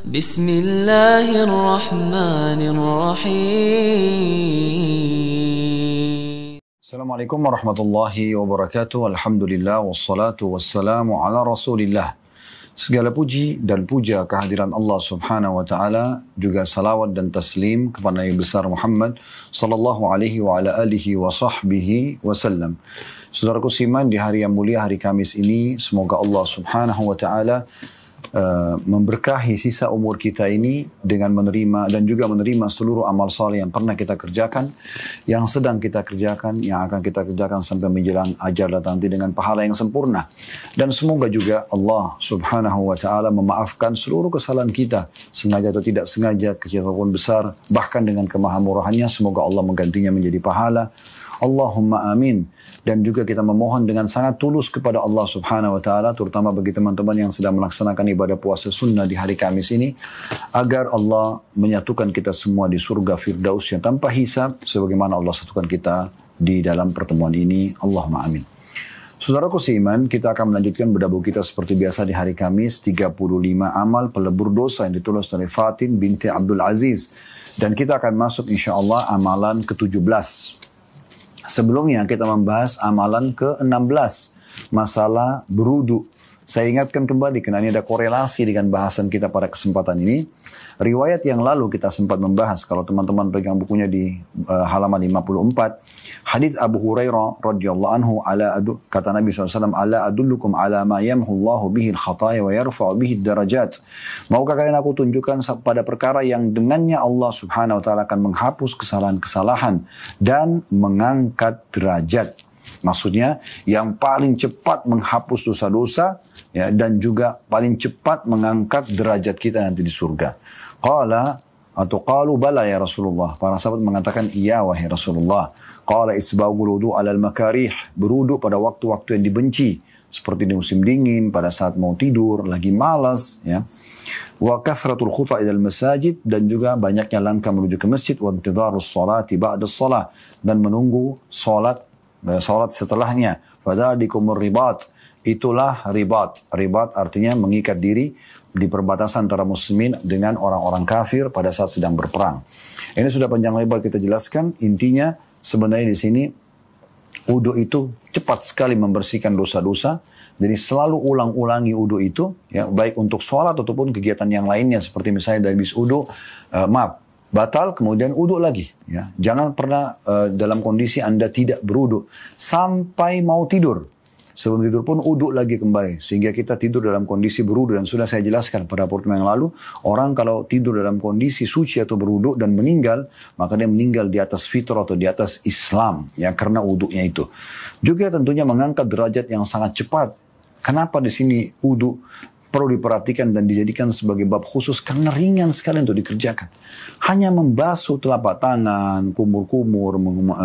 بسم الله الرحمن الرحيم. Assalamualaikum warahmatullahi wabarakatuh. Alhamdulillah wassalatu wassalamu ala Rasulillah. Segala puji dan puja kehadiran Allah Subhanahu wa taala, juga salawat dan taslim kepada Nabi besar Muhammad sallallahu alaihi wa ala alihi wa sahbihi wasallam. Saudaraku seiman, di hari yang mulia, hari Kamis ini, semoga Allah Subhanahu wa taala memberkahi sisa umur kita ini dengan menerima dan juga menerima seluruh amal saleh yang pernah kita kerjakan, yang sedang kita kerjakan, yang akan kita kerjakan sampai menjelang ajal datang nanti dengan pahala yang sempurna. Dan semoga juga Allah Subhanahu wa taala memaafkan seluruh kesalahan kita, sengaja atau tidak sengaja, kecil ataupun besar, bahkan dengan kemahamurahannya semoga Allah menggantinya menjadi pahala. Allahumma amin. Dan juga kita memohon dengan sangat tulus kepada Allah Subhanahu wa taala, terutama bagi teman-teman yang sedang melaksanakan ibadah puasa sunnah di hari Kamis ini, agar Allah menyatukan kita semua di surga Firdaus yang tanpa hisab, sebagaimana Allah satukan kita di dalam pertemuan ini. Allahumma amin. Saudaraku seiman, kita akan melanjutkan berdabu kita seperti biasa di hari Kamis, 35 amal pelebur dosa yang ditulis oleh Fatin binti Abdul Aziz. Dan kita akan masuk insyaAllah amalan ke-17. Sebelumnya kita membahas amalan ke-16, masalah berudu. Saya ingatkan kembali, karena ini ada korelasi dengan bahasan kita pada kesempatan ini. Riwayat yang lalu kita sempat membahas, kalau teman-teman pegang bukunya di halaman 54. Hadits Abu Hurairah radhiyallahu anhu, kata Nabi SAW, ala adullukum ala ma yamhullahu bihi al-khataya wa yarfa'u bihi darajat. Maukah kalian aku tunjukkan pada perkara yang dengannya Allah Subhanahu wa taala akan menghapus kesalahan-kesalahan dan mengangkat derajat. Maksudnya yang paling cepat menghapus dosa-dosa, ya, dan juga paling cepat mengangkat derajat kita nanti di surga. Qala atau qalu bala ya Rasulullah. Para sahabat mengatakan iya wahai Rasulullah. Qala isbagul wudu alal makarih. Berudu pada waktu-waktu yang dibenci. Seperti di musim dingin, pada saat mau tidur, lagi malas, ya. Wa kathratul khuta ilal masajid, dan juga banyaknya langkah menuju ke masjid, wa intidharus salati ba'da shalah, dan menunggu salat setelahnya. Fadzalikumur ribat. Itulah ribat. Ribat artinya mengikat diri di perbatasan antara muslimin dengan orang-orang kafir pada saat sedang berperang. Ini sudah panjang lebar kita jelaskan. Intinya sebenarnya di sini wudu itu cepat sekali membersihkan dosa-dosa. Jadi selalu ulang-ulangi wudu itu, ya, baik untuk sholat ataupun kegiatan yang lainnya, seperti misalnya dari habis wudu, batal, kemudian wudu lagi. Ya. Jangan pernah dalam kondisi Anda tidak berwudu sampai mau tidur. Sebelum tidur pun wudu lagi kembali. Sehingga kita tidur dalam kondisi berwudu. Dan sudah saya jelaskan pada pertemuan yang lalu, orang kalau tidur dalam kondisi suci atau berwudu dan meninggal, maka dia meninggal di atas fitrah atau di atas Islam, ya, karena wudunya itu. Juga tentunya mengangkat derajat yang sangat cepat. Kenapa di sini wudu perlu diperhatikan dan dijadikan sebagai bab khusus? Karena ringan sekali untuk dikerjakan. Hanya membasuh telapak tangan, kumur-kumur,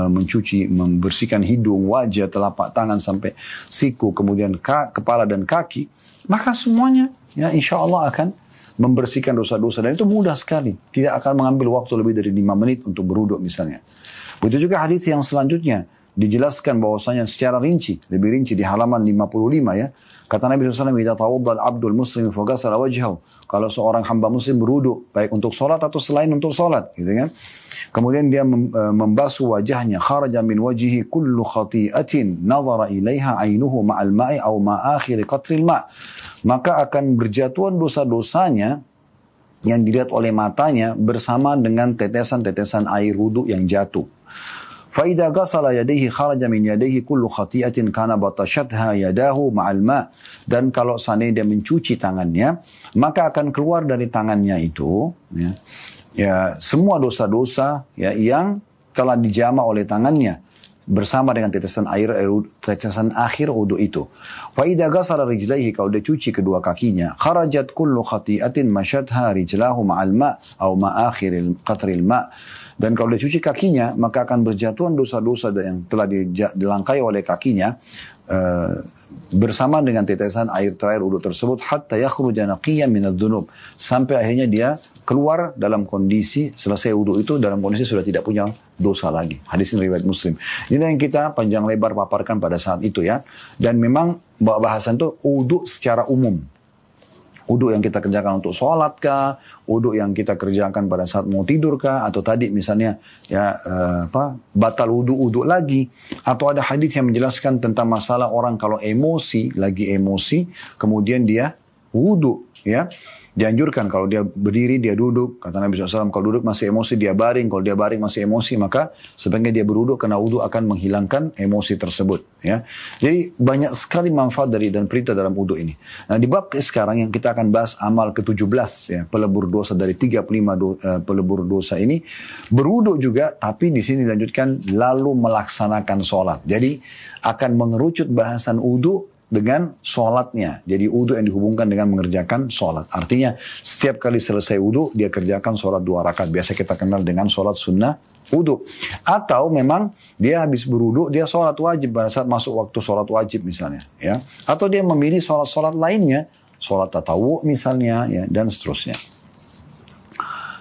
mencuci, membersihkan hidung, wajah, telapak tangan sampai siku, kemudian kepala dan kaki. Maka semuanya, ya, insya Allah akan membersihkan dosa-dosa. Dan itu mudah sekali. Tidak akan mengambil waktu lebih dari 5 menit untuk berwudu misalnya. Begitu juga hadis yang selanjutnya. Dijelaskan bahwasanya secara rinci, lebih rinci di halaman 55, ya. Kata Nabi SAW, "Idza tawadda al-'abdu al-muslim fa ghasala wajhahu." Kalau seorang hamba muslim berwudu, baik untuk salat atau selain untuk salat, gitu kan. Kemudian dia membasuh wajahnya, kharaja min wajhihi kullu khati'atin nadhara ilaiha 'ainuhu ma'al ma'i aw ma akhir qatril ma'. Maka akan berjatuhan dosa-dosanya yang dilihat oleh matanya bersama dengan tetesan-tetesan air wudu yang jatuh. فَإِذَا غَسَلَ يَدَيْهِ خَرَجَ مِنْ يَدَيْهِ كُلُّ خَطِيئَةٍ كَانَ بَطَشَتْهَا يَدَاهُ مَعَ الْمَاءِ. Dan kalau seandainya dia mencuci tangannya, maka akan keluar dari tangannya itu, ya, semua dosa-dosa, ya, yang telah dijama oleh tangannya bersama dengan tetesan akhir wudu itu. Fa idza ghasala rijlaihi, kalau dia cuci kedua kakinya, kharajat kullu khati'atin mashatha rijlahu ma'al ma' aw ma akhiril qatril ma'. Dan kalau dia cuci kakinya, maka akan berjatuhan dosa-dosa yang telah dilangkai oleh kakinya bersama dengan tetesan air terakhir wudu tersebut, hatta yakhruja naqiyyan minadz-dzunub, sampai akhirnya dia keluar dalam kondisi selesai wudu itu dalam kondisi sudah tidak punya dosa lagi. Hadis ini riwayat Muslim. Ini yang kita panjang lebar paparkan pada saat itu, ya. Dan memang bahasan itu wudu secara umum. Uduk yang kita kerjakan untuk sholat kah, uduk yang kita kerjakan pada saat mau tidur kah, atau tadi misalnya batal uduk lagi, atau ada hadis yang menjelaskan tentang masalah orang kalau lagi emosi, kemudian dia wuduk, ya. Dianjurkan kalau dia berdiri, dia duduk. Kata Nabi SAW, kalau duduk masih emosi, dia baring. Kalau dia baring masih emosi, maka sebaiknya dia berwuduk karena wuduk akan menghilangkan emosi tersebut. Ya. Jadi banyak sekali manfaat dan perintah dalam wuduk ini. Nah, di bab sekarang yang kita akan bahas amal ke-17, ya, pelebur dosa dari 35 pelebur dosa ini. Berwuduk juga, tapi di sini dilanjutkan lalu melaksanakan sholat. Jadi akan mengerucut bahasan wuduk dengan sholatnya. Jadi wudu yang dihubungkan dengan mengerjakan sholat. Artinya setiap kali selesai wudu dia kerjakan sholat 2 rakaat. Biasa kita kenal dengan sholat sunnah wudu. Atau memang dia habis berwudu dia sholat wajib pada saat masuk waktu sholat wajib misalnya. Ya. Atau dia memilih sholat-sholat lainnya. Sholat tatawu misalnya, ya, dan seterusnya.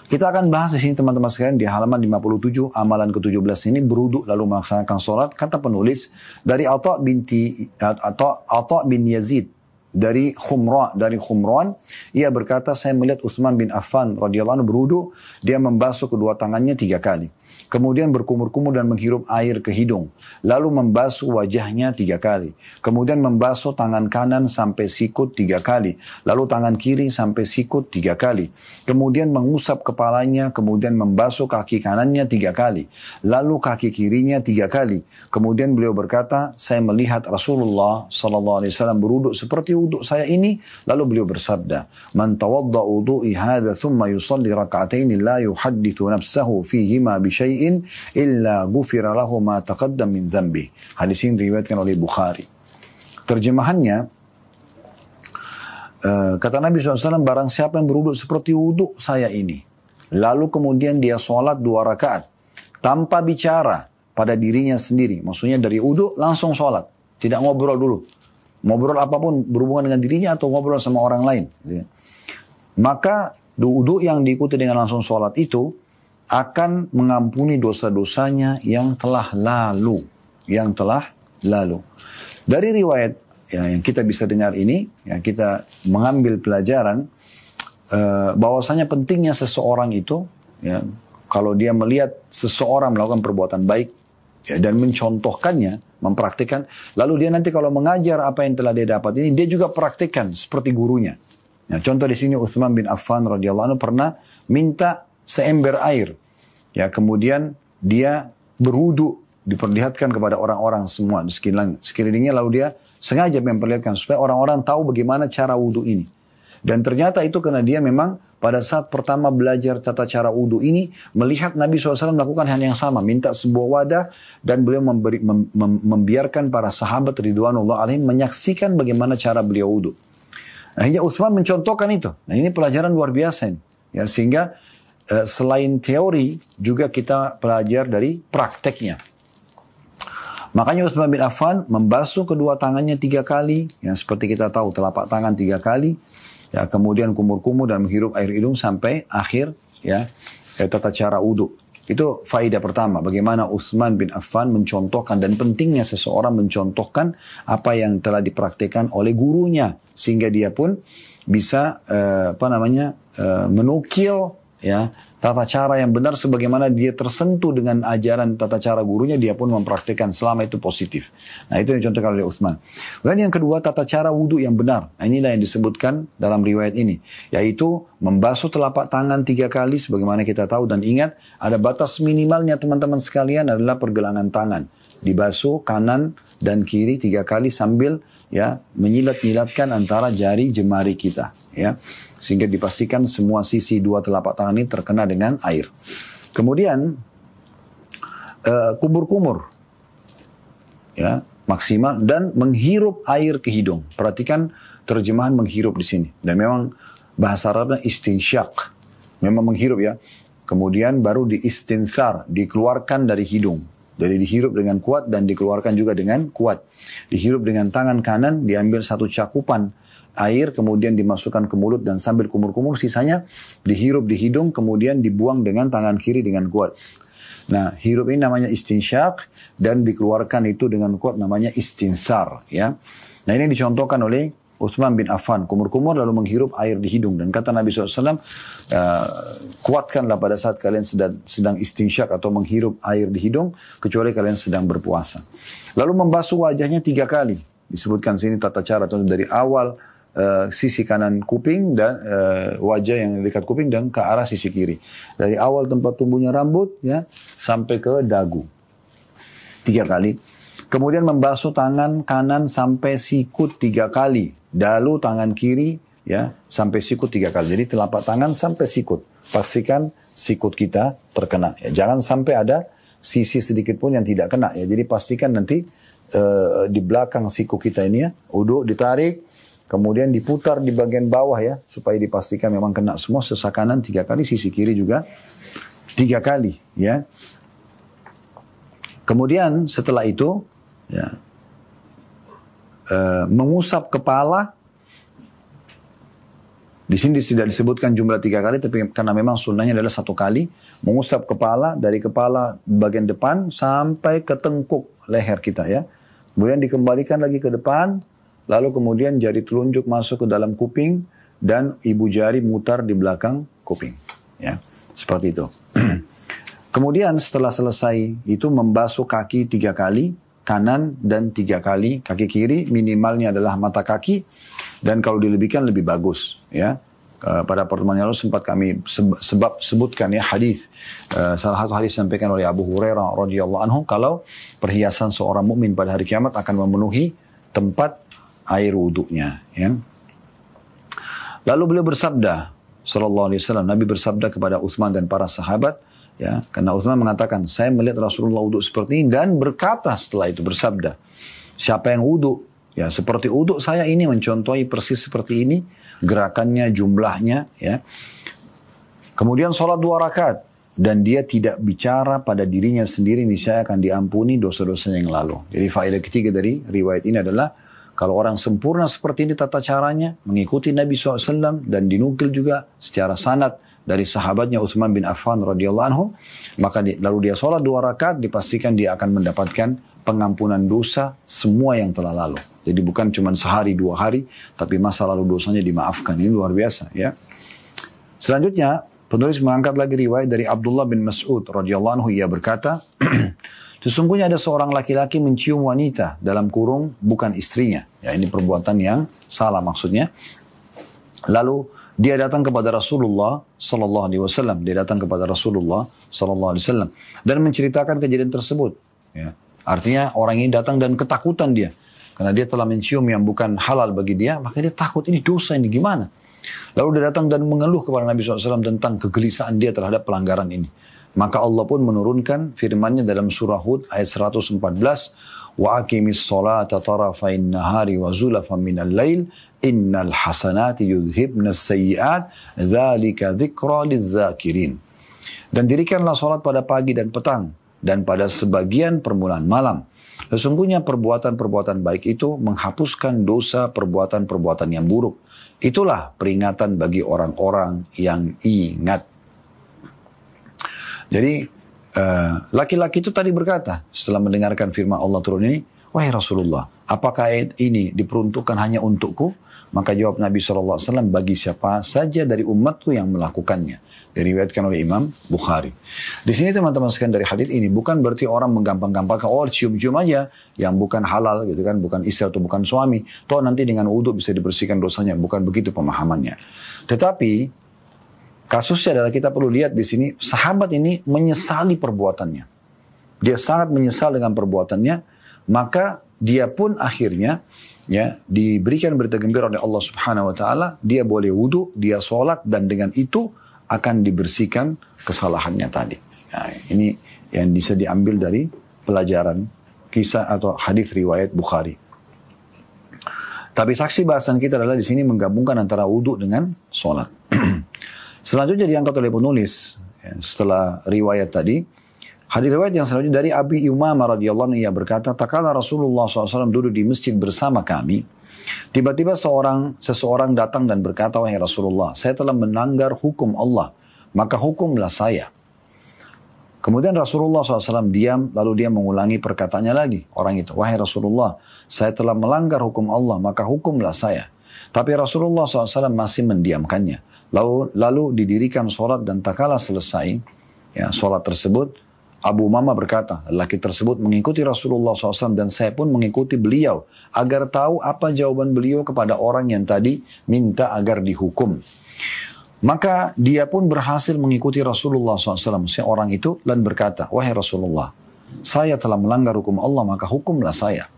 Kita akan bahas di sini teman-teman sekalian di halaman 57 amalan ke-17 ini berwudu lalu melaksanakan sholat. Kata penulis dari Atha bin Yazid dari Khumran, ia berkata, saya melihat Utsman bin Affan radhiyallahu anhu berwudu, dia membasuh kedua tangannya 3 kali. Kemudian berkumur-kumur dan menghirup air ke hidung. Lalu membasuh wajahnya 3 kali. Kemudian membasuh tangan kanan sampai sikut 3 kali. Lalu tangan kiri sampai sikut 3 kali. Kemudian mengusap kepalanya. Kemudian membasuh kaki kanannya 3 kali. Lalu kaki kirinya 3 kali. Kemudian beliau berkata, saya melihat Rasulullah SAW berwuduk seperti wuduk saya ini. Lalu beliau bersabda, man tawadda wudu'i hadha thumma yusalli raka'ataini la yuhaddithu nafsahu fihima bisyai'in illa ghufira lahu ma taqaddam min dhanbi. Hadis ini diriwayatkan oleh Bukhari. Terjemahannya, kata Nabi SAW, barang siapa yang berwuduk seperti wuduk saya ini, lalu kemudian dia sholat 2 rakaat tanpa bicara pada dirinya sendiri, maksudnya dari wuduk langsung sholat, tidak ngobrol dulu, ngobrol apapun berhubungan dengan dirinya atau ngobrol sama orang lain, maka wuduk yang diikuti dengan langsung sholat itu akan mengampuni dosa-dosanya yang telah lalu. Dari riwayat yang kita bisa dengar ini, yang kita mengambil pelajaran bahwasanya pentingnya seseorang itu, ya, kalau dia melihat seseorang melakukan perbuatan baik, ya, dan mencontohkannya, mempraktikkan, lalu dia nanti kalau mengajar apa yang telah dia dapat ini, dia juga praktikkan seperti gurunya. Nah, contoh di sini Utsman bin Affan radhiyallahu anhu pernah minta seember air. Ya, kemudian dia berwudu, diperlihatkan kepada orang-orang semua di sekelilingnya, lalu dia sengaja memperlihatkan supaya orang-orang tahu bagaimana cara wudu ini. Dan ternyata itu karena dia memang pada saat pertama belajar tata cara wudu ini, melihat Nabi SAW melakukan hal yang sama, minta sebuah wadah, dan beliau membiarkan para sahabat ridwanullah alaihim menyaksikan bagaimana cara beliau wudu. Akhirnya Utsman mencontohkan itu. Nah, ini pelajaran luar biasa ini. Ya, sehingga selain teori juga kita belajar dari prakteknya. Makanya Utsman bin Affan membasuh kedua tangannya 3 kali, ya, seperti kita tahu telapak tangan 3 kali, ya, kemudian kumur-kumur dan menghirup air hidung sampai akhir, ya, tata cara wudu. Itu faedah pertama, bagaimana Utsman bin Affan mencontohkan dan pentingnya seseorang mencontohkan apa yang telah dipraktikkan oleh gurunya sehingga dia pun bisa menukil, ya, tata cara yang benar sebagaimana dia tersentuh dengan ajaran tata cara gurunya, dia pun mempraktikkan selama itu positif. Nah, itu yang dicontohkan oleh Utsman. Dan yang kedua, tata cara wudu yang benar. Nah, inilah yang disebutkan dalam riwayat ini, yaitu membasuh telapak tangan 3 kali sebagaimana kita tahu, dan ingat ada batas minimalnya teman-teman sekalian adalah pergelangan tangan. Dibasuh kanan dan kiri 3 kali sambil, ya, menyilat-nyilatkan antara jari jemari kita, ya, sehingga dipastikan semua sisi 2 telapak tangan ini terkena dengan air. Kemudian kumur-kumur, ya, maksimal, dan menghirup air ke hidung. Perhatikan terjemahan menghirup di sini, dan memang bahasa Arabnya istinsyak, memang menghirup, ya. Kemudian baru diistinthar, dikeluarkan dari hidung. Jadi dihirup dengan kuat dan dikeluarkan juga dengan kuat. Dihirup dengan tangan kanan, diambil 1 cakupan air, kemudian dimasukkan ke mulut dan sambil kumur-kumur, sisanya dihirup di hidung, kemudian dibuang dengan tangan kiri dengan kuat. Nah, hirup ini namanya istinsyak, dan dikeluarkan itu dengan kuat namanya istinthar, ya. Nah, ini dicontohkan oleh Uthman bin Affan kumur-kumur lalu menghirup air di hidung. Dan kata Nabi SAW, kuatkanlah pada saat kalian sedang istinsyak atau menghirup air di hidung, kecuali kalian sedang berpuasa. Lalu membasuh wajahnya 3 kali. Disebutkan sini tata cara dari awal sisi kanan kuping dan wajah yang dekat kuping dan ke arah sisi kiri. Dari awal tempat tumbuhnya rambut ya sampai ke dagu. 3 kali. Kemudian membasuh tangan kanan sampai sikut 3 kali. Lalu tangan kiri ya sampai sikut 3 kali. Jadi telapak tangan sampai sikut. Pastikan sikut kita terkena. Ya, jangan sampai ada sisi sedikit pun yang tidak kena. Ya, jadi pastikan nanti di belakang siku kita ini ya, uduk ditarik. Kemudian diputar di bagian bawah ya, supaya dipastikan memang kena semua. Sisa kanan 3 kali, sisi kiri juga 3 kali ya. Kemudian setelah itu ya, mengusap kepala. Di sini tidak disebutkan jumlah 3 kali, tapi karena memang sunnahnya adalah 1 kali. Mengusap kepala, dari kepala bagian depan sampai ke tengkuk leher kita ya. Kemudian dikembalikan lagi ke depan. Lalu kemudian jari telunjuk masuk ke dalam kuping dan ibu jari mutar di belakang kuping. Ya, seperti itu. Kemudian setelah selesai itu membasuh kaki 3 kali, kanan dan 3 kali, kaki kiri minimalnya adalah mata kaki dan kalau dilebihkan lebih bagus. Ya, pada pertemuan yang lalu sempat kami sebutkan ya hadis salah satu hadis disampaikan oleh Abu Hurairah radhiyallahu anhu kalau perhiasan seorang mukmin pada hari kiamat akan memenuhi tempat air wuduknya ya. Lalu beliau bersabda sallallahu alaihi wasallam, Nabi bersabda kepada Uthman dan para sahabat ya, karena Uthman mengatakan saya melihat Rasulullah wuduk seperti ini dan berkata setelah itu bersabda, siapa yang wuduk ya seperti wuduk saya ini, mencontohi persis seperti ini gerakannya, jumlahnya ya. Kemudian sholat 2 rakaat dan dia tidak bicara pada dirinya sendiri, niscaya akan diampuni dosa-dosanya yang lalu. Jadi faedah ketiga dari riwayat ini adalah kalau orang sempurna seperti ini tata caranya, mengikuti Nabi SAW dan dinukil juga secara sanad dari sahabatnya Uthman bin Affan radhiyallahu anhu, maka lalu dia sholat 2 rakaat, dipastikan dia akan mendapatkan pengampunan dosa semua yang telah lalu. Jadi bukan cuma sehari 2 hari, tapi masa lalu dosanya dimaafkan. Ini luar biasa ya. Selanjutnya, penulis mengangkat lagi riwayat dari Abdullah bin Mas'ud radhiyallahu anhu, ia berkata, sesungguhnya ada seorang laki-laki mencium wanita dalam kurung bukan istrinya. Ya, ini perbuatan yang salah maksudnya. Lalu dia datang kepada Rasulullah sallallahu alaihi wasallam. Dia datang kepada Rasulullah sallallahu alaihi wasallam dan menceritakan kejadian tersebut. Ya. Artinya orang ini datang dan ketakutan dia karena dia telah mencium yang bukan halal bagi dia, maka dia takut ini dosa, ini gimana? Lalu dia datang dan mengeluh kepada Nabi SAW tentang kegelisahan dia terhadap pelanggaran ini. Maka Allah pun menurunkan firman-Nya dalam surah Hud ayat 114, wa aqimis sholata tarafain nahari wa zulafan minal lail innal hasanati yudhibnas sayyiat dzalika dzikra lidzakirin. Dan dirikanlah salat pada pagi dan petang dan pada sebagian permulaan malam. Sesungguhnya perbuatan-perbuatan baik itu menghapuskan dosa perbuatan-perbuatan yang buruk. Itulah peringatan bagi orang-orang yang ingat. Jadi laki-laki itu tadi berkata setelah mendengarkan firman Allah turun ini, wahai Rasulullah, apakah ayat ini diperuntukkan hanya untukku? Maka jawab Nabi SAW, bagi siapa saja dari umatku yang melakukannya. Diriwayatkan oleh Imam Bukhari. Di sini teman-teman sekalian dari hadis ini bukan berarti orang menggampang-gampangkan, oh cium-cium aja yang bukan halal gitu kan, bukan istri atau bukan suami, toh nanti dengan wudhu bisa dibersihkan dosanya. Bukan begitu pemahamannya. Tetapi kasusnya adalah kita perlu lihat di sini, sahabat ini menyesali perbuatannya. Dia sangat menyesal dengan perbuatannya, maka dia pun akhirnya ya diberikan berita gembira oleh Allah Subhanahu wa taala, dia boleh wudu, dia sholat dan dengan itu akan dibersihkan kesalahannya tadi. Nah, ini yang bisa diambil dari pelajaran kisah atau hadis riwayat Bukhari. Tapi saksi bahasan kita adalah di sini menggabungkan antara wudu dengan sholat. Selanjutnya diangkat oleh penulis ya, setelah riwayat tadi, hadis riwayat yang selanjutnya dari Abi Umamah radhiyallahu anhu, ia berkata, tatkala Rasulullah SAW duduk di masjid bersama kami, tiba-tiba seseorang datang dan berkata, wahai Rasulullah, saya telah melanggar hukum Allah, maka hukumlah saya. Kemudian Rasulullah SAW diam, lalu dia mengulangi perkataannya lagi, orang itu, wahai Rasulullah, saya telah melanggar hukum Allah, maka hukumlah saya. Tapi Rasulullah SAW masih mendiamkannya. Lalu didirikan sholat dan tak kala selesai ya, sholat tersebut, Abu Umamah berkata, lelaki tersebut mengikuti Rasulullah SAW dan saya pun mengikuti beliau agar tahu apa jawaban beliau kepada orang yang tadi minta agar dihukum. Maka dia pun berhasil mengikuti Rasulullah SAW, seorang itu, dan berkata, wahai Rasulullah, saya telah melanggar hukum Allah, maka hukumlah saya.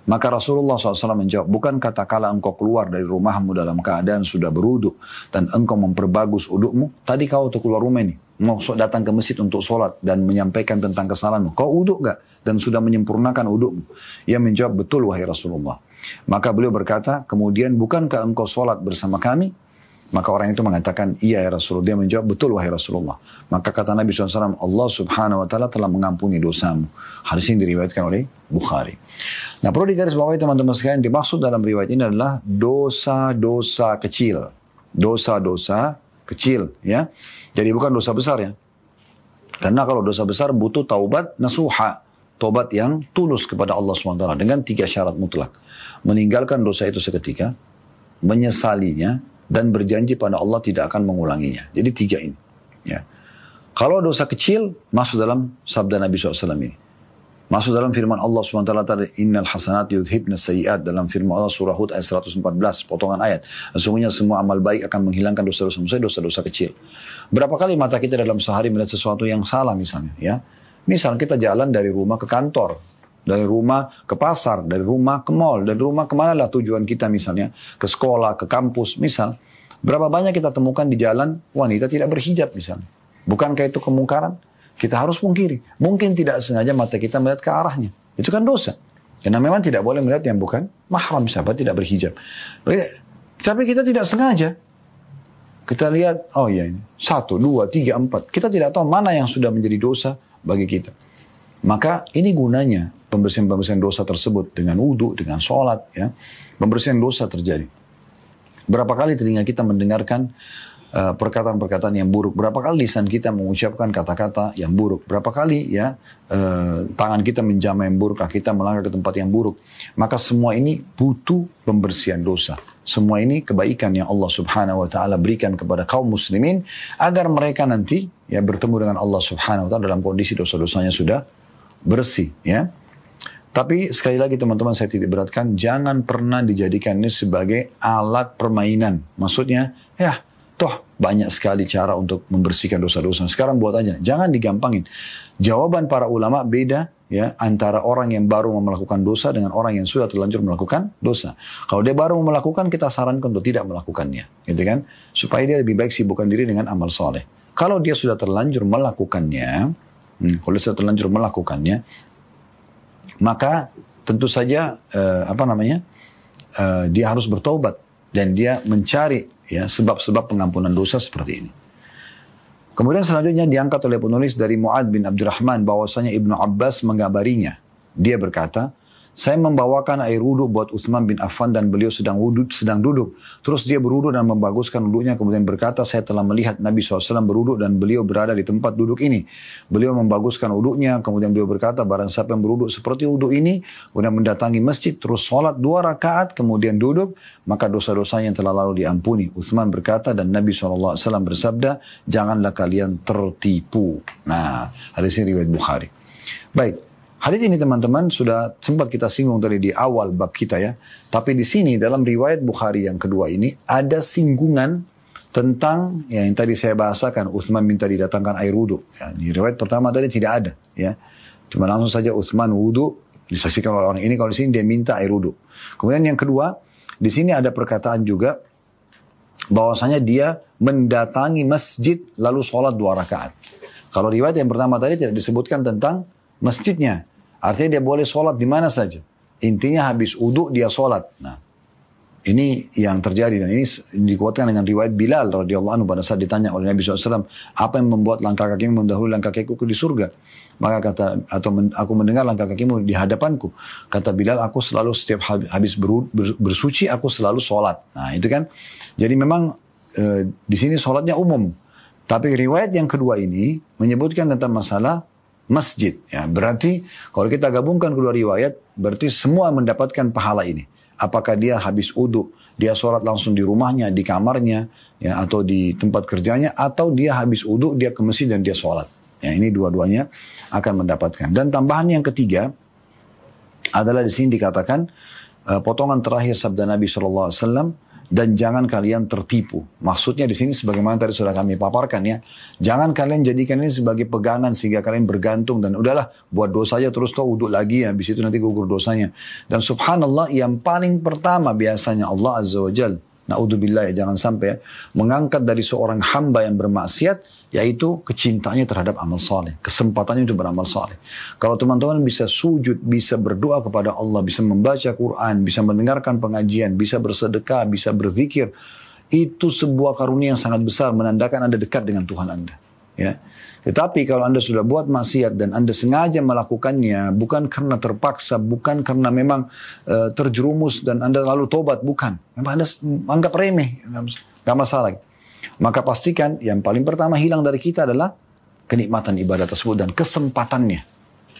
Maka Rasulullah SAW menjawab, bukan kala engkau keluar dari rumahmu dalam keadaan sudah berwudu dan engkau memperbagus udukmu? Tadi kau untuk keluar rumah ini, mau datang ke masjid untuk sholat dan menyampaikan tentang kesalahanmu. Kau uduk gak? Dan sudah menyempurnakan udukmu? Ia menjawab, betul wahai Rasulullah. Maka beliau berkata, kemudian bukankah engkau sholat bersama kami? Maka orang itu mengatakan, iya ya Rasulullah. Dia menjawab, betul wahai Rasulullah. Maka kata Nabi SAW, Allah subhanahu wa ta'ala telah mengampuni dosamu. Hadis ini diriwayatkan oleh Bukhari. Nah, perlu digarisbawahi teman-teman sekalian, dimaksud dalam riwayat ini adalah dosa-dosa kecil. Dosa-dosa kecil, ya. Jadi bukan dosa besar, ya. Karena kalau dosa besar butuh taubat nasuha. Taubat yang tulus kepada Allah SWT dengan 3 syarat mutlak. Meninggalkan dosa itu seketika, menyesalinya, dan berjanji pada Allah tidak akan mengulanginya. Jadi 3 ini. Ya. Kalau dosa kecil, masuk dalam sabda Nabi SAW ini. Masuk dalam firman Allah SWT tadi, innal hasanat yudhibna sayyiat, dalam firman Allah surah Hud ayat 114, potongan ayat. Sesungguhnya semua amal baik akan menghilangkan dosa-dosa, maksudnya dosa-dosa kecil. Berapa kali mata kita dalam sehari melihat sesuatu yang salah misalnya, ya. Misal kita jalan dari rumah ke kantor, dari rumah ke pasar, dari rumah ke mall, dari rumah kemana lah tujuan kita misalnya, ke sekolah, ke kampus misal. Berapa banyak kita temukan di jalan wanita tidak berhijab misalnya. Bukankah itu kemungkaran? Kita harus pungkiri. Mungkin tidak sengaja mata kita melihat ke arahnya. Itu kan dosa. Karena memang tidak boleh melihat yang bukan mahram, sahabat tidak berhijab. Tapi kita tidak sengaja. Kita lihat, oh ya ini, 1, 2, 3, 4. Kita tidak tahu mana yang sudah menjadi dosa bagi kita. Maka ini gunanya pembersihan-pembersihan dosa tersebut dengan wudu, dengan sholat, ya. Pembersihan dosa terjadi. Berapa kali telinga kita mendengarkan perkataan-perkataan yang buruk, berapa kali lisan kita mengucapkan kata-kata yang buruk, berapa kali ya tangan kita menjamah yang buruk, kaki kita melangkah ke tempat yang buruk. Maka semua ini butuh pembersihan dosa. Semua ini kebaikan yang Allah Subhanahu wa taala berikan kepada kaum muslimin agar mereka nanti ya bertemu dengan Allah Subhanahu wa taala dalam kondisi dosa-dosanya sudah bersih, ya. Tapi sekali lagi teman-teman, saya titik beratkan, jangan pernah dijadikan ini sebagai alat permainan. Maksudnya, ya toh banyak sekali cara untuk membersihkan dosa-dosa. Sekarang buat aja, jangan digampangin. Jawaban para ulama beda ya antara orang yang baru melakukan dosa dengan orang yang sudah terlanjur melakukan dosa. Kalau dia baru melakukan, kita sarankan untuk tidak melakukannya, gitu kan? Supaya dia lebih baik sibukkan diri dengan amal soleh. Kalau dia sudah terlanjur melakukannya, maka tentu saja dia harus bertaubat dan dia mencari ya sebab-sebab pengampunan dosa seperti ini. Kemudian selanjutnya diangkat oleh penulis dari Mu'ad bin Abdurrahman bahwasanya Ibnu Abbas mengabarinya. Dia berkata, saya membawakan air wudhu buat Uthman bin Affan dan beliau sedang duduk. Terus dia berwudhu dan membaguskan wudhunya. Kemudian berkata, saya telah melihat Nabi SAW berwudhu dan beliau berada di tempat duduk ini. Beliau membaguskan wudhunya. Kemudian beliau berkata, barang siapa yang berwudhu seperti wudhu ini, kemudian mendatangi masjid, terus sholat 2 rakaat, kemudian duduk, maka dosa-dosanya yang telah lalu diampuni. Uthman berkata dan Nabi SAW bersabda, janganlah kalian tertipu. Nah, hadis ini riwayat Bukhari. Baik. Hadis ini teman-teman sudah sempat kita singgung tadi di awal bab kita ya. Tapi di sini dalam riwayat Bukhari yang kedua ini ada singgungan tentang yang tadi saya bahasakan, Uthman minta didatangkan air wudhu. Ya, di riwayat pertama tadi tidak ada ya. Cuma langsung saja Uthman wudhu disaksikan oleh orang ini, kalau di sini dia minta air wudhu. Kemudian yang kedua, di sini ada perkataan juga bahwasanya dia mendatangi masjid lalu sholat 2 rakaat. Kalau riwayat yang pertama tadi tidak disebutkan tentang masjidnya. Artinya dia boleh sholat di mana saja. Intinya habis wudhu dia sholat. Nah, ini yang terjadi dan ini dikuatkan dengan riwayat Bilal radhiyallahu anhu pada saat ditanya oleh Nabi SAW, apa yang membuat langkah kakimu mendahului langkah kakiku di surga? Maka aku mendengar langkah kakimu di hadapanku. Kata Bilal, aku selalu setiap habis bersuci aku selalu sholat. Nah, itu kan. Jadi memang di sini sholatnya umum. Tapi riwayat yang kedua ini menyebutkan tentang masalah masjid. Ya, berarti kalau kita gabungkan kedua riwayat, berarti semua mendapatkan pahala ini. Apakah dia habis uduk, dia sholat langsung di rumahnya, di kamarnya, ya, atau di tempat kerjanya, atau dia habis uduk, dia ke masjid dan dia sholat. Ya, ini dua-duanya akan mendapatkan. Dan tambahan yang ketiga adalah di sini dikatakan potongan terakhir sabda Nabi SAW, dan jangan kalian tertipu. Maksudnya di sini sebagaimana tadi sudah kami paparkan ya, jangan kalian jadikan ini sebagai pegangan sehingga kalian bergantung dan udahlah buat dosa aja terus kau uduk lagi, habis itu nanti gugur dosanya. Dan subhanallah, yang paling pertama biasanya Allah Azza wa Jal, na'udzubillah ya, jangan sampai ya, mengangkat dari seorang hamba yang bermaksiat, yaitu kecintaannya terhadap amal saleh, kesempatannya untuk beramal saleh. Kalau teman-teman bisa sujud, bisa berdoa kepada Allah, bisa membaca Quran, bisa mendengarkan pengajian, bisa bersedekah, bisa berzikir, itu sebuah karunia yang sangat besar, menandakan Anda dekat dengan Tuhan Anda. Ya. Tetapi kalau Anda sudah buat maksiat dan Anda sengaja melakukannya, bukan karena terpaksa, bukan karena memang terjerumus dan Anda lalu tobat, bukan. Memang Anda anggap remeh, nggak masalah. Maka pastikan yang paling pertama hilang dari kita adalah kenikmatan ibadah tersebut dan kesempatannya.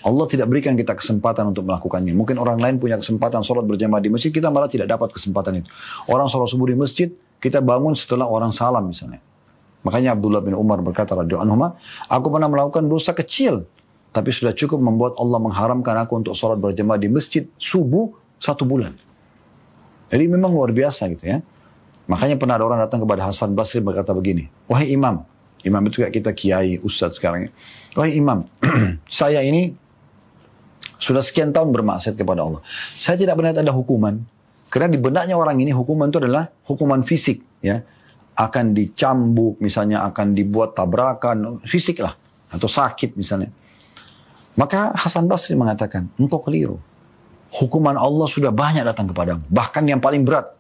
Allah tidak berikan kita kesempatan untuk melakukannya. Mungkin orang lain punya kesempatan sholat berjamaah di masjid, kita malah tidak dapat kesempatan itu. Orang sholat subuh di masjid, kita bangun setelah orang salam misalnya. Makanya Abdullah bin Umar berkata radhiyallahu anhu, aku pernah melakukan dosa kecil, tapi sudah cukup membuat Allah mengharamkan aku untuk sholat berjamaah di masjid subuh 1 bulan. Jadi memang luar biasa gitu ya. Makanya pernah ada orang datang kepada Hasan Basri berkata begini, wahai imam, imam itu kayak kita kiai, ustadz sekarang ya. Wahai imam, saya ini sudah sekian tahun bermaksiat kepada Allah. Saya tidak pernah ada hukuman, karena di benaknya orang ini hukuman itu adalah hukuman fisik ya. Akan dicambuk, misalnya akan dibuat tabrakan, fisik lah, atau sakit misalnya. Maka Hasan Basri mengatakan, engkau keliru. Hukuman Allah sudah banyak datang kepadamu, bahkan yang paling berat.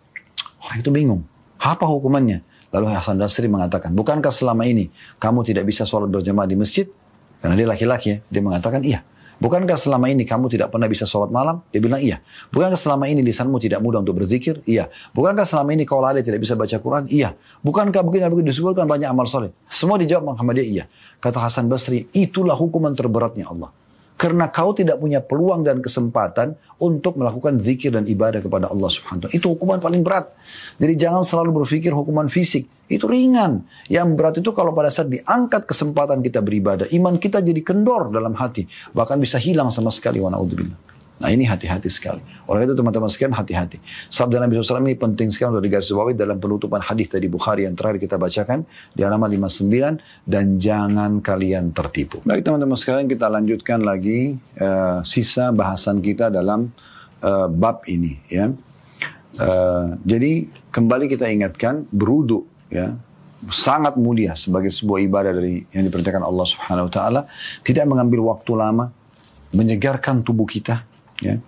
Orang itu bingung, apa hukumannya? Lalu Hasan Basri mengatakan, bukankah selama ini kamu tidak bisa sholat berjamaah di masjid? Karena dia laki-laki ya, dia mengatakan iya. Bukankah selama ini kamu tidak pernah bisa sholat malam? Dia bilang iya. Bukankah selama ini lisanmu tidak mudah untuk berzikir? Iya. Bukankah selama ini kau lalai tidak bisa baca Quran? Iya. Bukankah begini disebutkan banyak amal soleh? Semua dijawab sama dia iya. Kata Hasan Basri, itulah hukuman terberatnya Allah. Karena kau tidak punya peluang dan kesempatan untuk melakukan zikir dan ibadah kepada Allah Subhanahu wa ta'ala. Itu hukuman paling berat. Jadi jangan selalu berpikir hukuman fisik. Itu ringan. Yang berat itu kalau pada saat diangkat kesempatan kita beribadah, iman kita jadi kendor dalam hati. Bahkan bisa hilang sama sekali. Wa na'udzubillah. Nah ini hati-hati sekali. Oleh itu teman-teman sekalian hati-hati. Sabda Nabi SAW ini penting sekali untuk digarisbawahi dalam penutupan hadis tadi Bukhari yang terakhir kita bacakan di halaman 59, dan jangan kalian tertipu. Baik teman-teman sekalian, kita lanjutkan lagi sisa bahasan kita dalam bab ini ya. Jadi kembali kita ingatkan berwudu ya, sangat mulia sebagai sebuah ibadah dari yang diperintahkan Allah Subhanahu wa taala, tidak mengambil waktu lama, menyegarkan tubuh kita ya.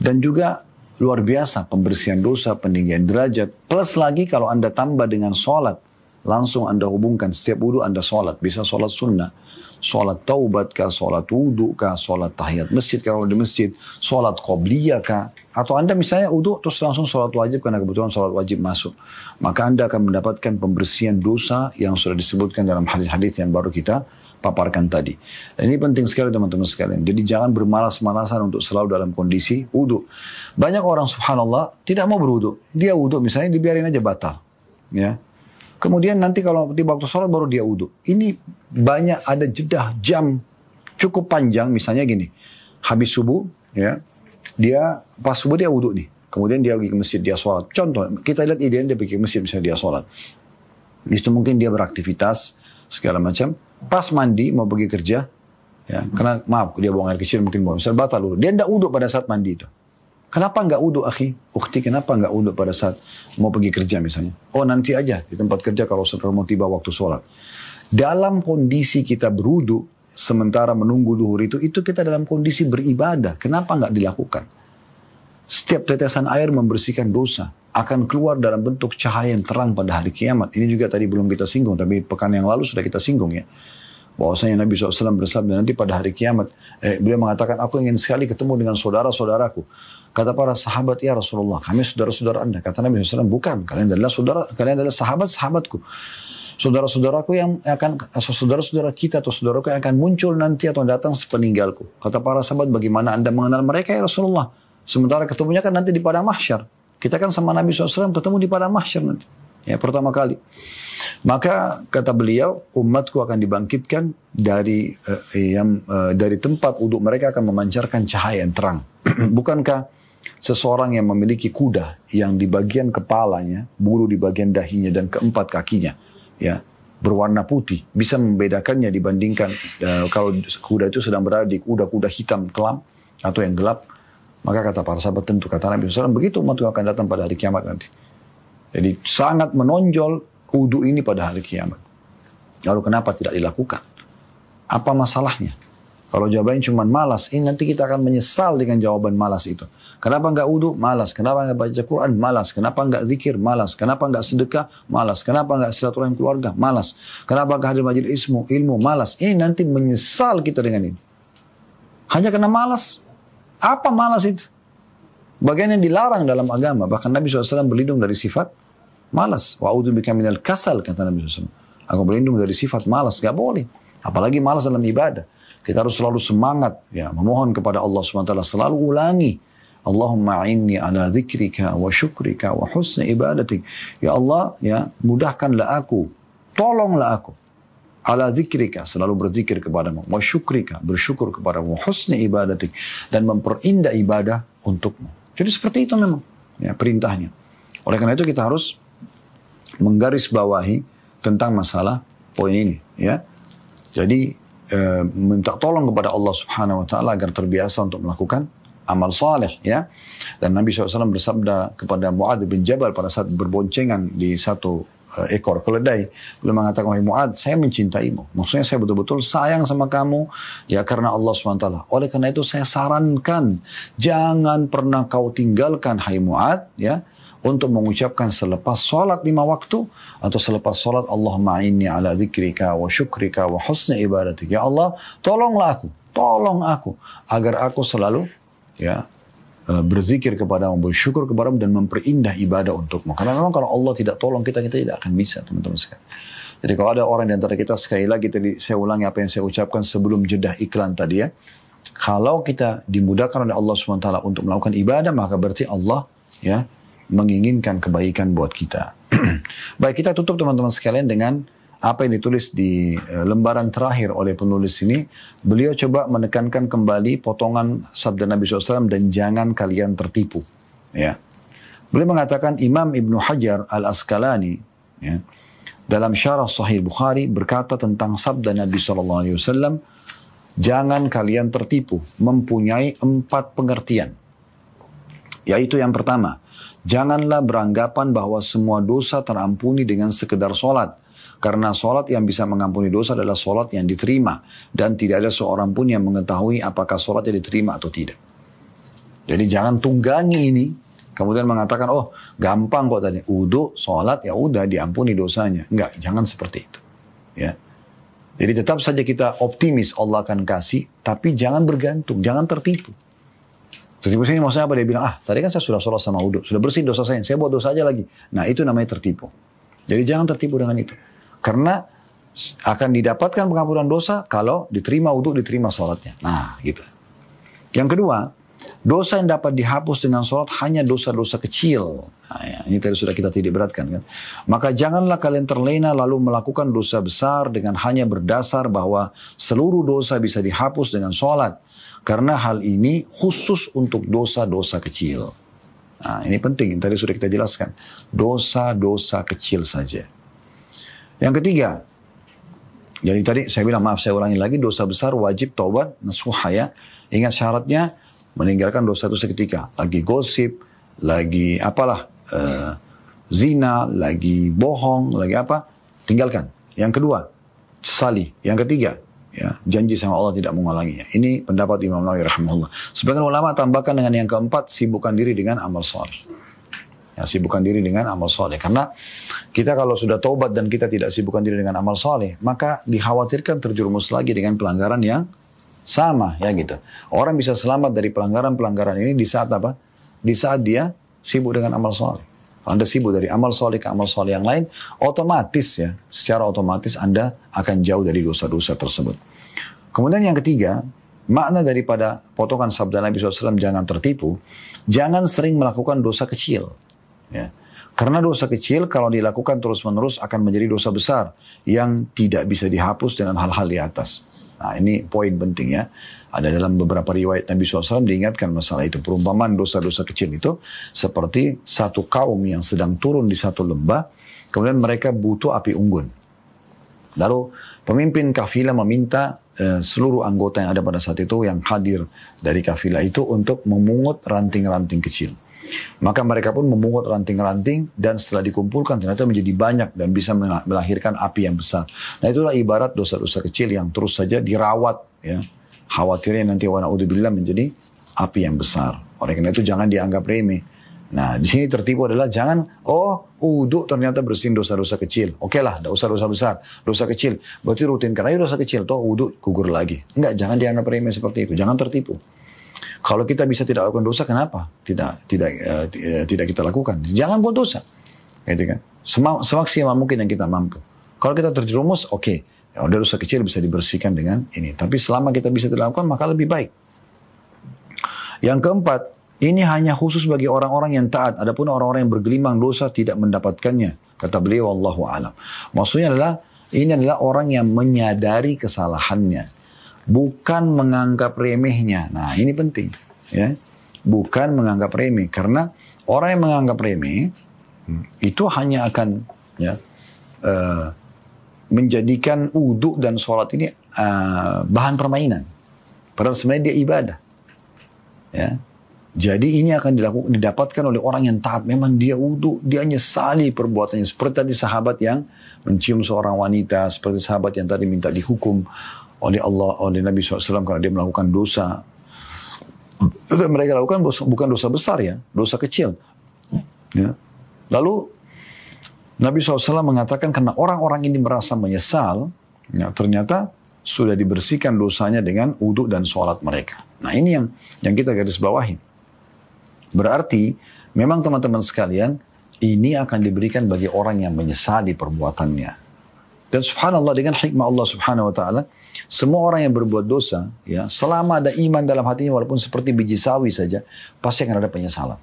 Dan juga luar biasa pembersihan dosa, peninggian derajat. Plus lagi kalau Anda tambah dengan sholat, langsung Anda hubungkan setiap wudu Anda sholat. Bisa sholat sunnah, sholat taubat kah, sholat wudu kah, sholat tahiyat masjid kalau di masjid, sholat qobliyah kah, atau Anda misalnya wudu terus langsung sholat wajib karena kebetulan sholat wajib masuk, maka Anda akan mendapatkan pembersihan dosa yang sudah disebutkan dalam hadis-hadis yang baru kita paparkan tadi. Dan ini penting sekali teman-teman sekalian. Jadi jangan bermalas-malasan untuk selalu dalam kondisi wudu. Banyak orang subhanallah tidak mau berwudu. Dia wudu misalnya dibiarin aja batal. Ya. Kemudian nanti kalau di waktu sholat baru dia wudu. Ini banyak ada jeda jam cukup panjang, misalnya gini. Habis subuh ya. Dia pas subuh dia wudu nih. Kemudian dia pergi ke masjid, dia sholat. Contoh, kita lihat idealnya dia pergi ke masjid misalnya dia sholat. Itu mungkin dia beraktivitas segala macam. Pas mandi mau pergi kerja, ya, karena maaf dia buang air kecil mungkin buang, misal batal dulu. Dia tidak wudhu pada saat mandi itu. Kenapa nggak wudhu, akhi? Ukti, kenapa nggak wudhu pada saat mau pergi kerja misalnya? Oh nanti aja di tempat kerja kalau sudah mau tiba waktu sholat. Dalam kondisi kita berwudhu sementara menunggu duhur itu kita dalam kondisi beribadah. Kenapa nggak dilakukan? Setiap tetesan air membersihkan dosa. Akan keluar dalam bentuk cahaya yang terang pada hari kiamat. Ini juga tadi belum kita singgung, tapi pekan yang lalu sudah kita singgung ya. Bahwasanya Nabi SAW bersabda nanti pada hari kiamat, beliau mengatakan, aku ingin sekali ketemu dengan saudara-saudaraku. Kata para sahabat, ya Rasulullah, kami saudara-saudara Anda. Kata Nabi SAW, bukan, kalian adalah sahabat-sahabatku. Saudara-saudaraku yang akan, saudara-saudara kita atau saudaraku yang akan muncul nanti atau datang sepeninggalku. Kata para sahabat, bagaimana Anda mengenal mereka ya Rasulullah? Sementara ketemunya kan nanti di padang mahsyar. Kita kan sama Nabi SAW ketemu di padang mahsyar nanti. Ya, pertama kali. Maka kata beliau, umatku akan dibangkitkan dari dari tempat uduk mereka akan memancarkan cahaya yang terang. Bukankah seseorang yang memiliki kuda yang di bagian kepalanya, bulu di bagian dahinya dan keempat kakinya, ya, berwarna putih, bisa membedakannya dibandingkan kalau kuda itu sedang berada di kuda-kuda hitam kelam atau yang gelap. Maka kata para sahabat, tentu kata Nabi SAW, begitu umat akan datang pada hari kiamat nanti. Jadi sangat menonjol wudu ini pada hari kiamat. Lalu kenapa tidak dilakukan? Apa masalahnya? Kalau jawabannya cuma malas, ini nanti kita akan menyesal dengan jawaban malas itu. Kenapa enggak wudu? Malas. Kenapa enggak baca Quran? Malas. Kenapa enggak zikir? Malas. Kenapa enggak sedekah? Malas. Kenapa enggak silaturahmi keluarga? Malas. Kenapa enggak hadir majelis ilmu? Malas. Ini nanti menyesal kita dengan ini. Hanya karena malas. Apa malas itu? Bagian yang dilarang dalam agama. Bahkan Nabi SAW berlindung dari sifat malas. Wa'udzubika minal kasal, kata Nabi SAW. Aku berlindung dari sifat malas. Gak boleh. Apalagi malas dalam ibadah. Kita harus selalu semangat, ya, memohon kepada Allah SWT. Selalu ulangi. Allahumma inni ala dzikrika wa syukrika wa husni ibadatik. Ya Allah, ya, mudahkanlah aku. Tolonglah aku. Ala dzikrika, selalu berzikir kepadamu. Wa syukrika, bersyukur kepadamu. Wa husni ibadatik. Dan memperindah ibadah untukmu. Jadi seperti itu memang, ya, perintahnya. Oleh karena itu kita harus menggarisbawahi tentang masalah poin ini, ya. Jadi minta tolong kepada Allah Subhanahu wa taala agar terbiasa untuk melakukan amal saleh, ya. Dan Nabi SAW bersabda kepada Mu'adz bin Jabal pada saat berboncengan di satu ekor keledai, beliau mengatakan, wahai Mu'adz, saya mencintaimu. Maksudnya saya betul-betul sayang sama kamu, ya, karena Allah SWT. Oleh karena itu saya sarankan, jangan pernah kau tinggalkan, hai Mu'adz, ya, untuk mengucapkan selepas sholat 5 waktu, atau selepas sholat, Allahumma inni ala dzikrika wa syukrika wa husni ibadatik. Ya Allah, tolong aku, agar aku selalu, ya, berzikir kepadamu, bersyukur kepadamu, dan memperindah ibadah untukmu. Karena memang kalau Allah tidak tolong kita tidak akan bisa, teman-teman sekalian. Jadi kalau ada orang di antara kita, sekali lagi tadi saya ulangi apa yang saya ucapkan sebelum jeda iklan tadi, ya. Kalau kita dimudahkan oleh Allah SWT untuk melakukan ibadah, maka berarti Allah, ya, menginginkan kebaikan buat kita. Baik, kita tutup teman-teman sekalian dengan apa yang ditulis di lembaran terakhir oleh penulis ini. Beliau coba menekankan kembali potongan sabda Nabi SAW, dan jangan kalian tertipu. Ya. Beliau mengatakan, Imam Ibnu Hajar Al-Asqalani, ya, dalam syarah Sahih Bukhari berkata tentang sabda Nabi SAW, jangan kalian tertipu, mempunyai 4 pengertian. Yaitu yang pertama, janganlah beranggapan bahwa semua dosa terampuni dengan sekedar sholat. Karena sholat yang bisa mengampuni dosa adalah sholat yang diterima. Dan tidak ada seorang pun yang mengetahui apakah sholatnya diterima atau tidak. Jadi jangan tunggangi ini. Kemudian mengatakan, oh gampang kok tadi. Wudu, sholat, ya udah diampuni dosanya. Enggak, jangan seperti itu. Ya. Jadi tetap saja kita optimis Allah akan kasih. Tapi jangan bergantung, jangan tertipu. Tertipu sini maksudnya apa? Dia bilang, tadi kan saya sudah sholat sama wudu. Sudah bersih dosa saya buat dosa aja lagi. Nah itu namanya tertipu. Jadi jangan tertipu dengan itu. Karena akan didapatkan pengampunan dosa kalau diterima wudu, diterima sholatnya. Nah, gitu. Yang kedua, dosa yang dapat dihapus dengan sholat hanya dosa-dosa kecil. Nah, ya, ini tadi sudah kita titik beratkan, kan. Maka janganlah kalian terlena lalu melakukan dosa besar dengan hanya berdasar bahwa seluruh dosa bisa dihapus dengan sholat. Karena hal ini khusus untuk dosa-dosa kecil. Nah, ini penting. Tadi sudah kita jelaskan. Dosa-dosa kecil saja. Yang ketiga, jadi tadi saya bilang, maaf saya ulangi lagi, dosa besar wajib taubat nasuha, ya. Ingat syaratnya, meninggalkan dosa itu seketika. Lagi gosip, lagi apalah, zina, lagi bohong, lagi apa, tinggalkan. Yang kedua, sesali. Yang ketiga, ya, janji sama Allah tidak mengulanginya. Ini pendapat Imam Nawawi rahimahullah. Sebagian ulama tambahkan dengan yang keempat, sibukkan diri dengan amal saleh. Ya, sibukkan diri dengan amal soleh. Karena kita kalau sudah taubat dan kita tidak sibukkan diri dengan amal soleh, maka dikhawatirkan terjerumus lagi dengan pelanggaran yang sama, ya gitu. Orang bisa selamat dari pelanggaran-pelanggaran ini di saat apa? Di saat dia sibuk dengan amal soleh. Kalau Anda sibuk dari amal soleh ke amal soleh yang lain, otomatis, ya, secara otomatis Anda akan jauh dari dosa-dosa tersebut. Kemudian yang ketiga, makna daripada potongan sabda Nabi SAW, jangan tertipu, jangan sering melakukan dosa kecil. Ya. Karena dosa kecil kalau dilakukan terus-menerus akan menjadi dosa besar yang tidak bisa dihapus dengan hal-hal di atas. Nah ini poin penting ya. Ada dalam beberapa riwayat Nabi SAW diingatkan masalah itu. Perumpamaan dosa-dosa kecil itu seperti satu kaum yang sedang turun di satu lembah. Kemudian mereka butuh api unggun. Lalu pemimpin kafilah meminta seluruh anggota yang ada pada saat itu yang hadir dari kafilah itu untuk memungut ranting-ranting kecil. Maka mereka pun memungut ranting-ranting dan setelah dikumpulkan ternyata menjadi banyak dan bisa melahirkan api yang besar. Nah itulah ibarat dosa-dosa kecil yang terus saja dirawat ya. Khawatirnya nanti wa na'udzubillah menjadi api yang besar. Oleh karena itu jangan dianggap remeh. Nah di sini tertipu adalah jangan uduk ternyata bersihin dosa-dosa kecil. Oke lah, dosa-dosa besar, dosa kecil. Berarti rutinkan aja dosa kecil, toh uduk gugur lagi. Enggak, jangan dianggap remeh seperti itu. Jangan tertipu. Kalau kita bisa tidak lakukan dosa, kenapa tidak kita lakukan? Jangan buat dosa, gitu kan? Semaksimal mungkin yang kita mampu. Kalau kita terjerumus, oke, ya udah dosa kecil bisa dibersihkan dengan ini. Tapi selama kita bisa dilakukan, maka lebih baik. Yang keempat, ini hanya khusus bagi orang-orang yang taat. Adapun orang-orang yang bergelimang dosa tidak mendapatkannya. Kata beliau, wallahu a'lam. Maksudnya adalah ini adalah orang yang menyadari kesalahannya. Bukan menganggap remehnya. Nah ini penting. Ya. Bukan menganggap remeh. Karena orang yang menganggap remeh, itu hanya akan ya, menjadikan wudhu dan sholat ini bahan permainan. Padahal sebenarnya dia ibadah. Ya. Jadi ini akan didapatkan oleh orang yang taat. Memang dia wudhu, dia nyesali perbuatannya. Seperti tadi sahabat yang mencium seorang wanita. Seperti sahabat yang tadi minta dihukum oleh Allah, oleh Nabi SAW karena dia melakukan dosa. Dan mereka lakukan bukan dosa besar ya, dosa kecil. Ya. Lalu Nabi SAW mengatakan karena orang-orang ini merasa menyesal, ya, ternyata sudah dibersihkan dosanya dengan wudhu dan sholat mereka. Nah ini yang kita garis bawahi. Berarti memang teman-teman sekalian, ini akan diberikan bagi orang yang menyesali perbuatannya. Dan subhanallah dengan hikmah Allah subhanahu wa ta'ala, semua orang yang berbuat dosa, ya, selama ada iman dalam hatinya walaupun seperti biji sawi saja, pasti akan ada penyesalan.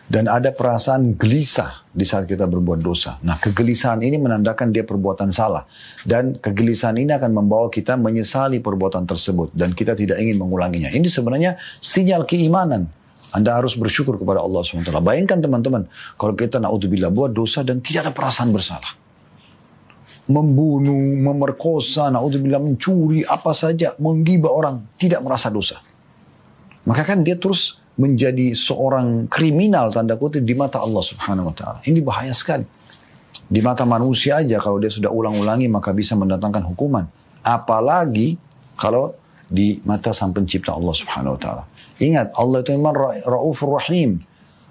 Dan ada perasaan gelisah di saat kita berbuat dosa. Nah kegelisahan ini menandakan dia perbuatan salah. Dan kegelisahan ini akan membawa kita menyesali perbuatan tersebut. Dan kita tidak ingin mengulanginya. Ini sebenarnya sinyal keimanan. Anda harus bersyukur kepada Allah SWT. Bayangkan teman-teman, kalau kita na'udzubillah buat dosa dan tidak ada perasaan bersalah. Membunuh, memerkosa, na'udzubillah mencuri, apa saja, menggibah orang, tidak merasa dosa. Maka kan dia terus menjadi seorang kriminal tanda kutip di mata Allah Subhanahu wa taala. Ini bahaya sekali. Di mata manusia aja kalau dia sudah ulang-ulangi maka bisa mendatangkan hukuman. Apalagi kalau di mata sang pencipta Allah Subhanahu wa taala. Ingat, Allah itu memang Raufur Rahim.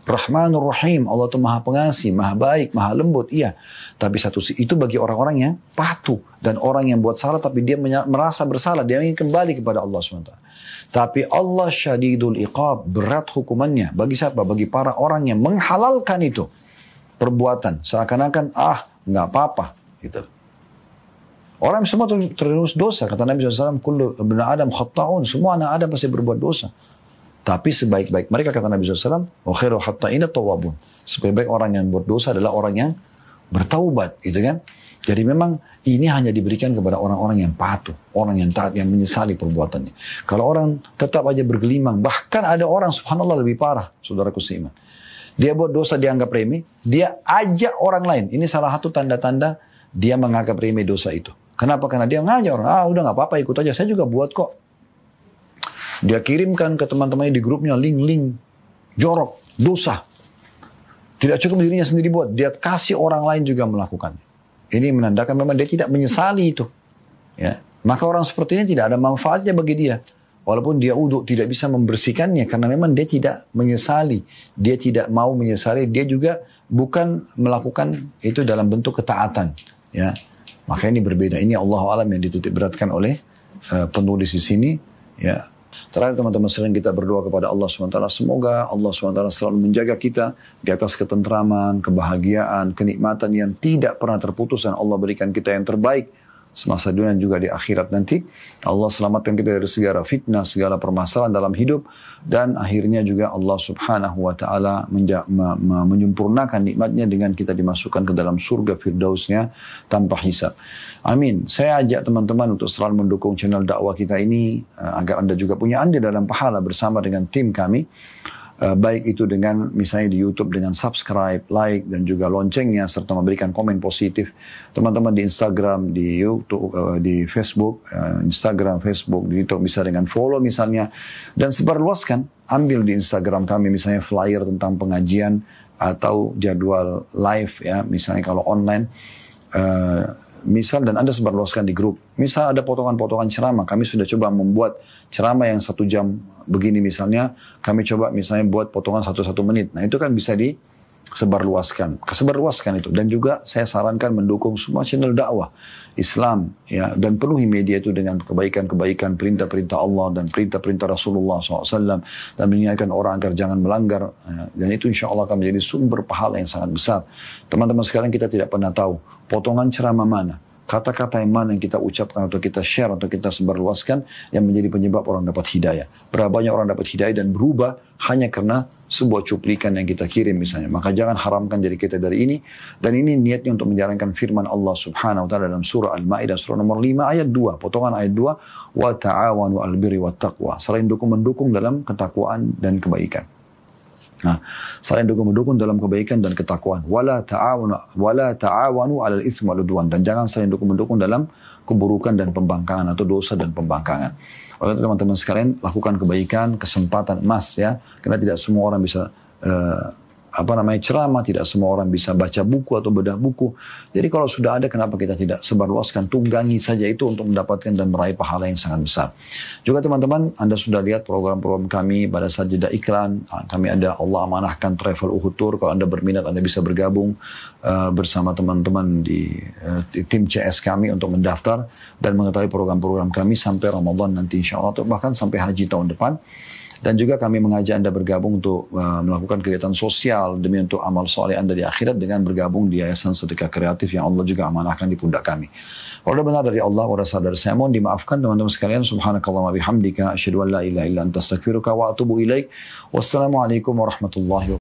Rahmanur Rahim, Allah itu maha pengasih, maha baik, maha lembut, iya. Tapi satu itu bagi orang-orang yang patuh. Dan orang yang buat salah tapi dia merasa bersalah, dia ingin kembali kepada Allah SWT. Tapi Allah syadidul iqab, berat hukumannya. Bagi siapa? Bagi para orang yang menghalalkan itu. Perbuatan, seakan-akan, nggak apa-apa. Gitu. Orang semua terus dosa. Kata Nabi SAW, kullu ibn Adam khatta'un. Semua anak Adam pasti berbuat dosa. Tapi sebaik-baik mereka kata Nabi SAW, wa khairu hatta'ina tawwabun. Sebaik-baik orang yang berdosa adalah orang yang bertaubat, gitu kan? Jadi memang ini hanya diberikan kepada orang-orang yang patuh, orang yang taat, yang menyesali perbuatannya. Kalau orang tetap aja bergelimang, bahkan ada orang subhanallah lebih parah, saudaraku seiman. Dia buat dosa dianggap remeh, dia ajak orang lain. Ini salah satu tanda-tanda dia menganggap remeh dosa itu. Kenapa? Karena dia ngajak orang, udah nggak apa-apa ikut aja, saya juga buat kok. Dia kirimkan ke teman-temannya di grupnya link-link jorok, dosa. Tidak cukup dirinya sendiri buat, dia kasih orang lain juga melakukan. Ini menandakan memang dia tidak menyesali itu. Ya. Maka orang seperti ini tidak ada manfaatnya bagi dia. Walaupun dia uduk tidak bisa membersihkannya karena memang dia tidak menyesali. Dia tidak mau menyesali, dia juga bukan melakukan itu dalam bentuk ketaatan. Ya. Maka ini berbeda. Ini Allah Alam yang dititik beratkan oleh penulis di sini. Ya. Terakhir teman-teman sering kita berdoa kepada Allah SWT. Semoga Allah SWT selalu menjaga kita di atas ketentraman, kebahagiaan, kenikmatan yang tidak pernah terputus. Dan Allah berikan kita yang terbaik semasa dunia dan juga di akhirat nanti. Allah selamatkan kita dari segala fitnah, segala permasalahan dalam hidup, dan akhirnya juga Allah subhanahu wa ta'ala menyempurnakan nikmatnya dengan kita dimasukkan ke dalam surga firdausnya tanpa hisab. Amin. Saya ajak teman-teman untuk selalu mendukung channel dakwah kita ini agar Anda juga punya andil dalam pahala bersama dengan tim kami. Baik itu dengan misalnya di YouTube dengan subscribe, like, dan juga loncengnya, serta memberikan komen positif. Teman-teman di Instagram, di YouTube, di Facebook, Instagram, Facebook, di YouTube bisa dengan follow misalnya. Dan sebarluaskan, ambil di Instagram kami misalnya flyer tentang pengajian atau jadwal live ya, misalnya kalau online. Misal dan Anda sebarluaskan di grup. Misal ada potongan-potongan ceramah, kami sudah coba membuat ceramah yang 1 jam begini misalnya, kami coba misalnya buat potongan 1 menit. Nah itu kan bisa disebarluaskan, kesebarluaskan itu. Dan juga saya sarankan mendukung semua channel dakwah Islam ya, dan penuhi media itu dengan kebaikan-kebaikan, perintah-perintah Allah dan perintah-perintah Rasulullah SAW, dan mengingatkan orang agar jangan melanggar ya. Dan itu insya Allah akan menjadi sumber pahala yang sangat besar. Teman-teman sekalian, kita tidak pernah tahu potongan ceramah mana, kata-kata yang mana yang kita ucapkan atau kita share atau kita sebarluaskan yang menjadi penyebab orang dapat hidayah. Berapa banyak orang dapat hidayah dan berubah hanya karena sebuah cuplikan yang kita kirim misalnya. Maka jangan haramkan diri kita dari ini. Dan ini niatnya untuk menjalankan firman Allah subhanahu wa ta'ala dalam surah Al-Ma'idah surah nomor 5 ayat 2. Potongan ayat 2. Wa ta'awanu al-birri wa taqwa. Saling mendukung dalam ketakwaan dan kebaikan. Nah, saling mendukung dalam kebaikan dan ketakwaan. Wala ta'awanu 'alal itsmi wal 'udwan, dan jangan saling mendukung dalam keburukan dan pembangkangan atau dosa dan pembangkangan. Oleh teman-teman sekalian, lakukan kebaikan, kesempatan emas ya. Karena tidak semua orang bisa ceramah, tidak semua orang bisa baca buku atau bedah buku. Jadi kalau sudah ada, kenapa kita tidak sebarluaskan, tunggangi saja itu untuk mendapatkan dan meraih pahala yang sangat besar. Juga teman-teman, Anda sudah lihat program-program kami pada saat jeda iklan. Kami ada Allah amanahkan travel Uhud Tour. Kalau Anda berminat, Anda bisa bergabung bersama teman-teman di tim CS kami untuk mendaftar dan mengetahui program-program kami sampai Ramadan nanti insya Allah, atau bahkan sampai haji tahun depan. Dan juga kami mengajak Anda bergabung untuk melakukan kegiatan sosial demi untuk amal soleh Anda di akhirat dengan bergabung di Yayasan Sedekah Kreatif yang Allah juga amanahkan di pundak kami. Kalau benar dari Allah, kalau sadar saya mohon dimaafkan teman-teman sekalian. Subhanakallah wa bihamdika asyhadu an la ilaha illa anta astaghfiruka wa atubu ilaik. Wassalamualaikum warahmatullahi wabarakatuh.